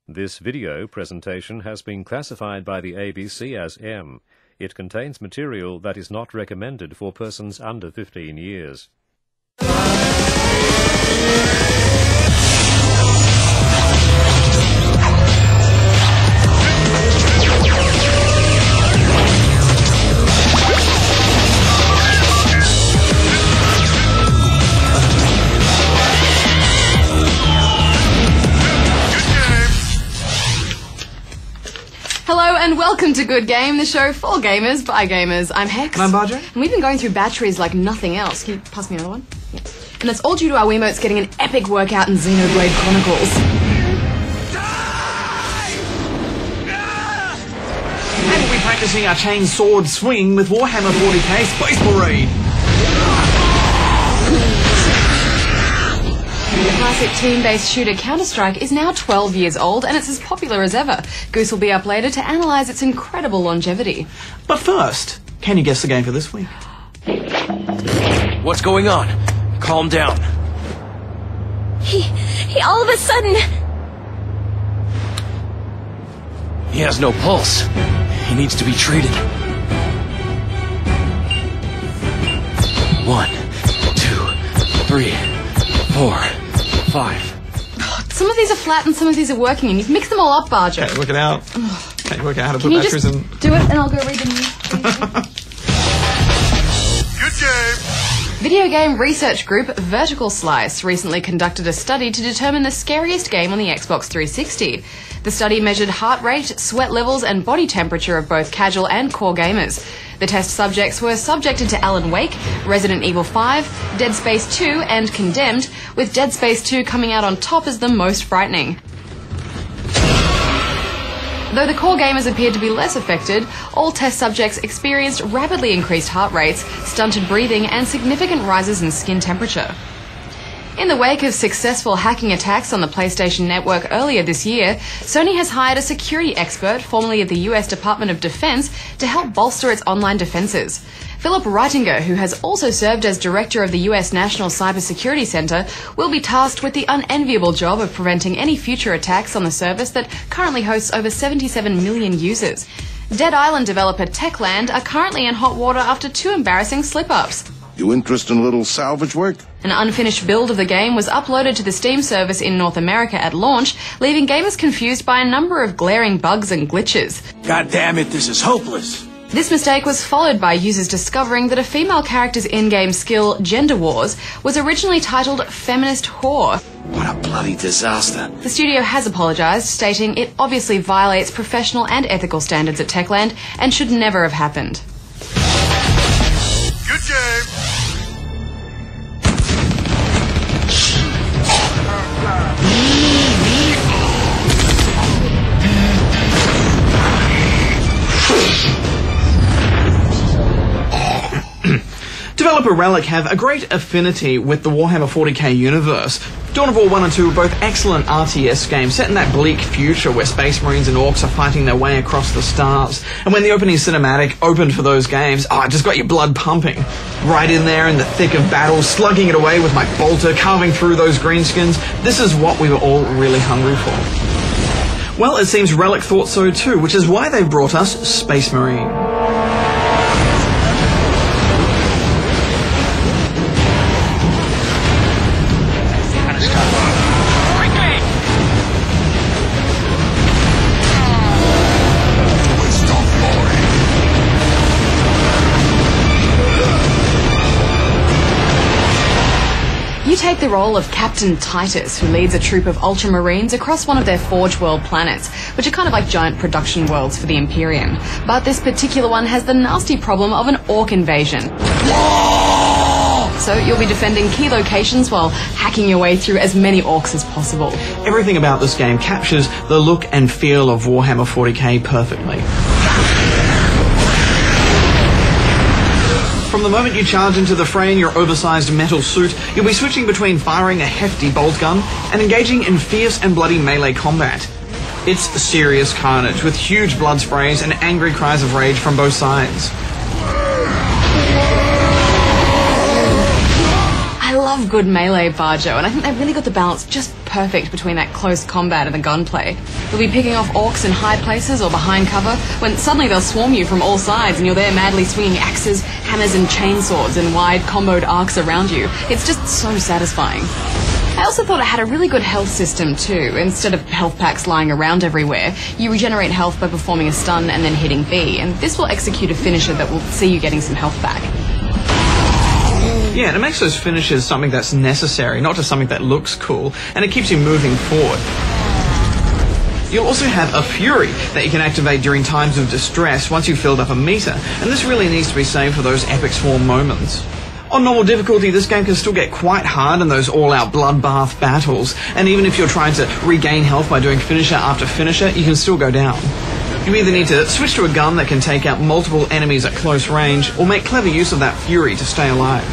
This video presentation has been classified by the ABC as M. It contains material that is not recommended for persons under 15 years. Hello and welcome to Good Game, the show for gamers by gamers. I'm Hex. And I'm Barger. And we've been going through batteries like nothing else. Can you pass me another one? Yeah. And that's all due to our Wiimotes getting an epic workout in Xenoblade Chronicles. And we'll be practicing our chain sword swing with Warhammer 40k Space Parade. The classic team-based shooter Counter-Strike is now 12 years old and it's as popular as ever. Goose will be up later to analyse its incredible longevity. But first, can you guess the game for this week? What's going on? Calm down. He all of a sudden... He has no pulse. He needs to be treated. 1, 2, 3, 4, 5. Some of these are flat and some of these are working and you've mixed them all up, Barger. Can't work it out. Can't work out how to put Can you batteries just in. do it and I'll go read the news? Good game! Video game research group Vertical Slice recently conducted a study to determine the scariest game on the Xbox 360. The study measured heart rate, sweat levels and body temperature of both casual and core gamers. The test subjects were subjected to Alan Wake, Resident Evil 5, Dead Space 2 and Condemned, with Dead Space 2 coming out on top as the most frightening. Though the core gamers appeared to be less affected, all test subjects experienced rapidly increased heart rates, stunted breathing and significant rises in skin temperature. In the wake of successful hacking attacks on the PlayStation Network earlier this year, Sony has hired a security expert, formerly of the US Department of Defense, to help bolster its online defenses. Philip Reitinger, who has also served as director of the US National Cybersecurity Center, will be tasked with the unenviable job of preventing any future attacks on the service that currently hosts over 77 million users. Dead Island developer Techland are currently in hot water after 2 embarrassing slip-ups. You interested in a little salvage work? An unfinished build of the game was uploaded to the Steam service in North America at launch, leaving gamers confused by a number of glaring bugs and glitches. God damn it, this is hopeless. This mistake was followed by users discovering that a female character's in-game skill, Gender Wars, was originally titled Feminist Whore. What a bloody disaster. The studio has apologised, stating it obviously violates professional and ethical standards at Techland and should never have happened. Good game! Developer Relic have a great affinity with the Warhammer 40k universe. Dawn of War 1 and 2 are both excellent RTS games set in that bleak future where Space Marines and Orcs are fighting their way across the stars. And when the opening cinematic opened for those games, it just got your blood pumping. Right in there in the thick of battle, slugging it away with my bolter, carving through those greenskins. This is what we were all really hungry for. Well, it seems Relic thought so too, which is why they've brought us Space Marine. You take the role of Captain Titus, who leads a troop of Ultramarines across one of their Forge World planets, which are kind of like giant production worlds for the Imperium. But this particular one has the nasty problem of an Orc invasion. So you'll be defending key locations while hacking your way through as many Orcs as possible. Everything about this game captures the look and feel of Warhammer 40k perfectly. From the moment you charge into the fray in your oversized metal suit, you'll be switching between firing a hefty bolt gun and engaging in fierce and bloody melee combat. It's serious carnage, with huge blood sprays and angry cries of rage from both sides. I love love good melee Barjo, and I think they really got the balance just perfect between that close combat and the gunplay. You'll be picking off orcs in high places or behind cover, when suddenly they'll swarm you from all sides and you're there madly swinging axes, hammers and chainswords in wide comboed arcs around you. It's just so satisfying. I also thought it had a really good health system too. Instead of health packs lying around everywhere, you regenerate health by performing a stun and then hitting B, and this will execute a finisher that will see you getting some health back. Yeah, and it makes those finishes something that's necessary, not just something that looks cool, and it keeps you moving forward. You'll also have a Fury that you can activate during times of distress once you've filled up a meter, and this really needs to be saved for those epic swarm moments. On normal difficulty, this game can still get quite hard in those all-out bloodbath battles, and even if you're trying to regain health by doing finisher after finisher, you can still go down. You either need to switch to a gun that can take out multiple enemies at close range, or make clever use of that Fury to stay alive.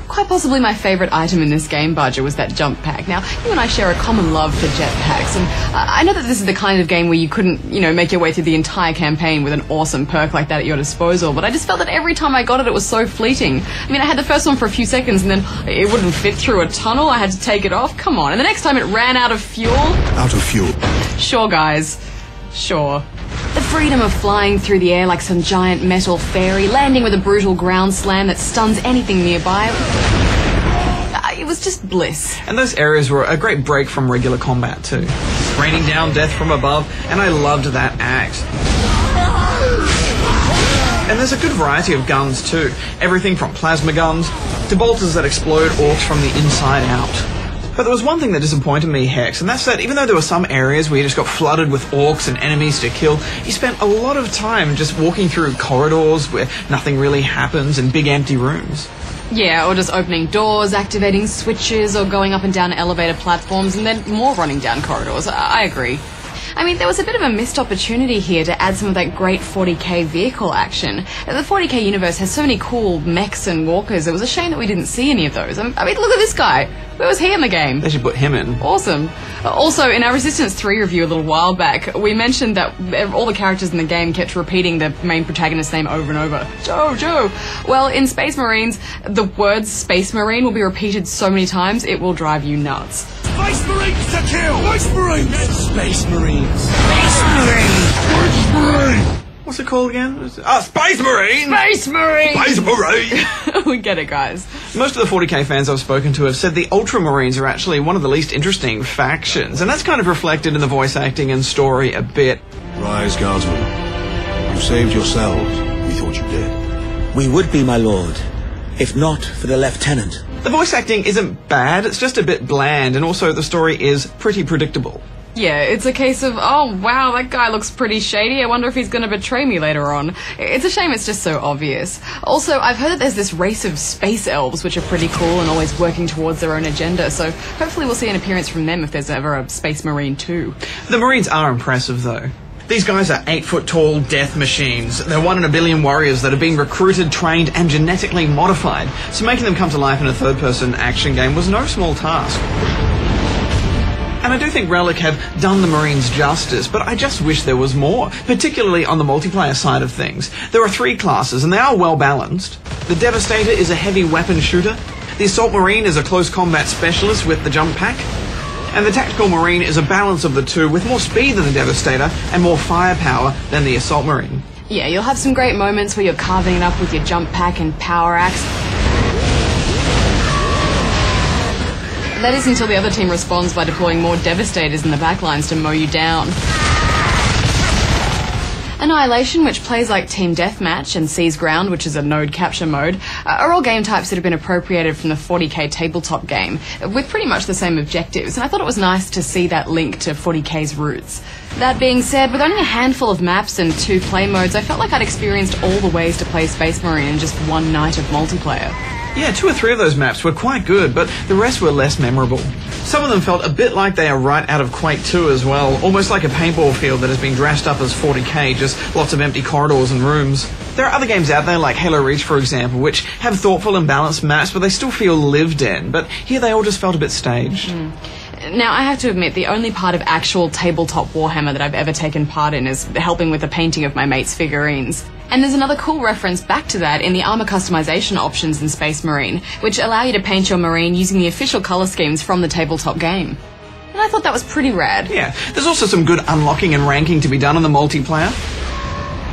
Quite possibly my favourite item in this game, Barger, was that jump pack. Now, you and I share a common love for jetpacks, and I know that this is the kind of game where you couldn't, make your way through the entire campaign with an awesome perk like that at your disposal, but I just felt that every time I got it, it was so fleeting. I mean, I had the first one for a few seconds, and then it wouldn't fit through a tunnel, I had to take it off, come on. And the next time it ran out of fuel... Out of fuel. Sure, guys. Sure. The freedom of flying through the air like some giant metal fairy, landing with a brutal ground slam that stuns anything nearby. It was just bliss. And those areas were a great break from regular combat too. Raining down death from above, and I loved that act. And there's a good variety of guns too. Everything from plasma guns to bolters that explode orcs from the inside out. But there was one thing that disappointed me, Hex, and that's that even though there were some areas where you just got flooded with orcs and enemies to kill, you spent a lot of time just walking through corridors where nothing really happens and big empty rooms. Yeah, or just opening doors, activating switches, or going up and down elevator platforms, and then more running down corridors. I agree. I mean, there was a bit of a missed opportunity here to add some of that great 40k vehicle action. The 40k universe has so many cool mechs and walkers, it was a shame that we didn't see any of those. I mean, look at this guy. Where was he in the game? They should put him in. Awesome. Also, in our Resistance 3 review a little while back, we mentioned that all the characters in the game kept repeating the main protagonist's name over and over. Joe. Well, in Space Marines, the word Space Marine will be repeated so many times, it will drive you nuts. Space Marines to kill! Space Marines! Space Marines. Space Marines! Space Marines! What's it called again? Space Marine! Space Marine! Space Marine! We get it, guys. Most of the 40k fans I've spoken to have said the Ultramarines are actually one of the least interesting factions, and that's kind of reflected in the voice acting and story a bit. Rise, Guardsmen. You saved yourselves. We thought you did. We would be, my lord, if not for the lieutenant. The voice acting isn't bad, it's just a bit bland, and also the story is pretty predictable. Yeah, it's a case of, oh wow, that guy looks pretty shady, I wonder if he's going to betray me later on. It's a shame it's just so obvious. Also, I've heard that there's this race of space elves which are pretty cool and always working towards their own agenda, so hopefully we'll see an appearance from them if there's ever a Space Marine too. The Marines are impressive though. These guys are 8-foot-tall death machines. They're 1 in a billion warriors that have been recruited, trained, and genetically modified, so making them come to life in a third-person action game was no small task. And I do think Relic have done the Marines justice, but I just wish there was more, particularly on the multiplayer side of things. There are 3 classes, and they are well balanced. The Devastator is a heavy weapon shooter, the Assault Marine is a close combat specialist with the jump pack, and the Tactical Marine is a balance of the two with more speed than the Devastator and more firepower than the Assault Marine. Yeah, you'll have some great moments where you're carving it up with your jump pack and power axe. That is until the other team responds by deploying more Devastators in the backlines to mow you down. Annihilation, which plays like Team Deathmatch, and Seize Ground, which is a node capture mode, are all game types that have been appropriated from the 40k tabletop game, with pretty much the same objectives, and I thought it was nice to see that link to 40k's roots. That being said, with only a handful of maps and 2 play modes, I felt like I'd experienced all the ways to play Space Marine in just one night of multiplayer. Yeah, 2 or 3 of those maps were quite good, but the rest were less memorable. Some of them felt a bit like they are right out of Quake 2 as well, almost like a paintball field that has been dressed up as 40k, just lots of empty corridors and rooms. There are other games out there, like Halo Reach for example, which have thoughtful and balanced maps, but they still feel lived in, but here they all just felt a bit staged. Now, I have to admit, the only part of actual tabletop Warhammer that I've ever taken part in is helping with the painting of my mate's figurines. And there's another cool reference back to that in the armor customization options in Space Marine, which allow you to paint your Marine using the official color schemes from the tabletop game. And I thought that was pretty rad. Yeah, there's also some good unlocking and ranking to be done in the multiplayer.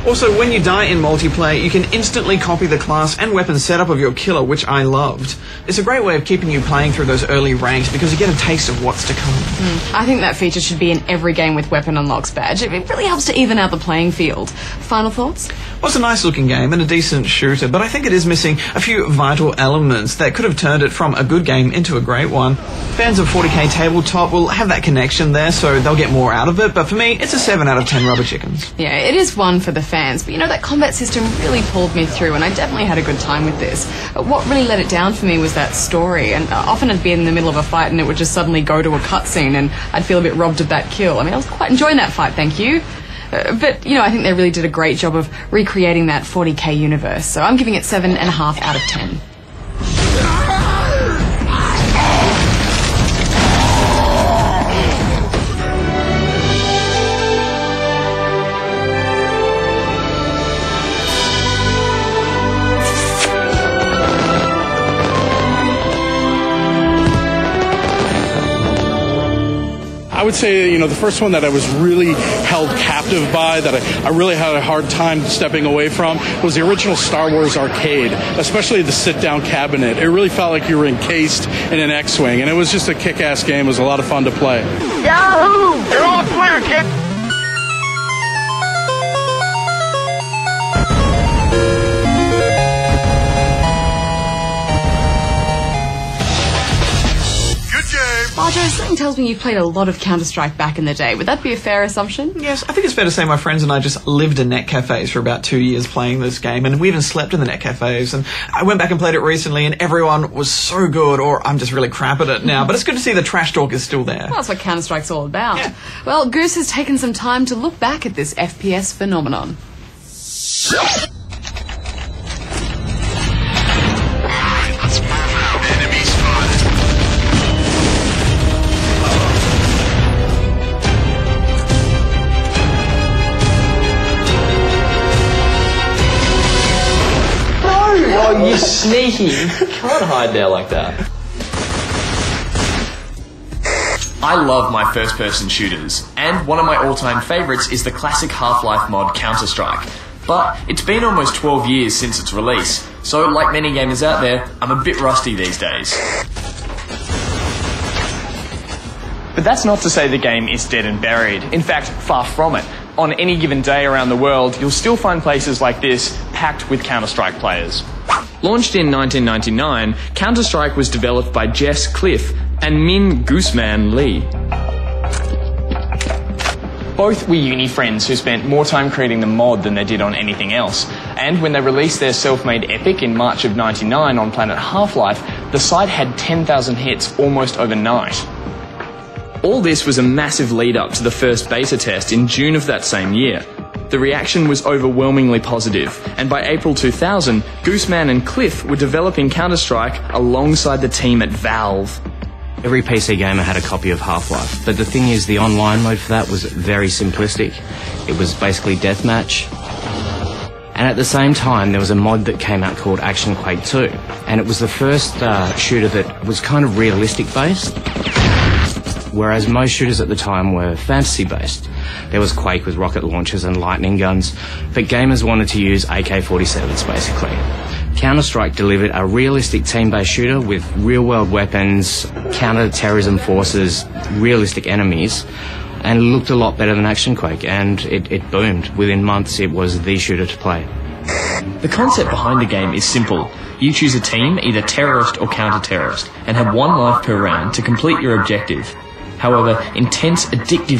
Also, when you die in multiplayer, you can instantly copy the class and weapon setup of your killer, which I loved. It's a great way of keeping you playing through those early ranks because you get a taste of what's to come. I think that feature should be in every game with Weapon Unlocks badge. It really helps to even out the playing field. Final thoughts? Well, it's a nice looking game and a decent shooter, but I think it is missing a few vital elements that could have turned it from a good game into a great one. Fans of 40k tabletop will have that connection there, so they'll get more out of it, but for me, it's a 7 out of 10 rubber chickens. Yeah, it is one for the fans, but you know, that combat system really pulled me through, and I definitely had a good time with this. What really let it down for me was that story, and often I'd be in the middle of a fight and it would just suddenly go to a cutscene and I'd feel a bit robbed of that kill. I mean, I was quite enjoying that fight, thank you. But, you know, I think they really did a great job of recreating that 40k universe, so I'm giving it 7.5 out of 10. I would say, the first one that I was really held captive by, that I really had a hard time stepping away from, was the original Star Wars arcade, especially the sit-down cabinet. It really felt like you were encased in an X-Wing, and it was just a kick-ass game. It was a lot of fun to play. Yahoo! You're all clear, kid! Barjo, something tells me you played a lot of Counter-Strike back in the day. Would that be a fair assumption? Yes, I think it's fair to say my friends and I just lived in net cafes for about 2 years playing this game, and we even slept in the net cafes, and I went back and played it recently, and everyone was so good, or I'm just really crap at it now, but it's good to see the trash talk is still there. Well, that's what Counter-Strike's all about. Yeah. Well, Goose has taken some time to look back at this FPS phenomenon. Let's move out. Enemy spotted. Oh, you sneaky. Can't hide there like that. I love my first-person shooters, and one of my all-time favourites is the classic Half-Life mod Counter-Strike. But it's been almost 12 years since its release, so like many gamers out there, I'm a bit rusty these days. But that's not to say the game is dead and buried. In fact, far from it. On any given day around the world, you'll still find places like this packed with Counter-Strike players. Launched in 1999, Counter-Strike was developed by Jess Cliff and Min Gooseman Lee. Both were uni friends who spent more time creating the mod than they did on anything else. And when they released their self-made epic in March of '99 on Planet Half-Life, the site had 10,000 hits almost overnight. All this was a massive lead-up to the first beta test in June of that same year. The reaction was overwhelmingly positive, and by April 2000, Gooseman and Cliff were developing Counter-Strike alongside the team at Valve. Every PC gamer had a copy of Half-Life, but the thing is, the online mode for that was very simplistic. It was basically deathmatch. And at the same time, there was a mod that came out called Action Quake 2, and it was the first shooter that was kind of realistic-based, whereas most shooters at the time were fantasy-based. There was Quake with rocket launchers and lightning guns, but gamers wanted to use AK-47s, basically. Counter-Strike delivered a realistic team-based shooter with real-world weapons, counter-terrorism forces, realistic enemies, and it looked a lot better than Action Quake, and it boomed. Within months, it was the shooter to play. The concept behind the game is simple. You choose a team, either terrorist or counter-terrorist, and have 1 life per round to complete your objective. However, intense, addictive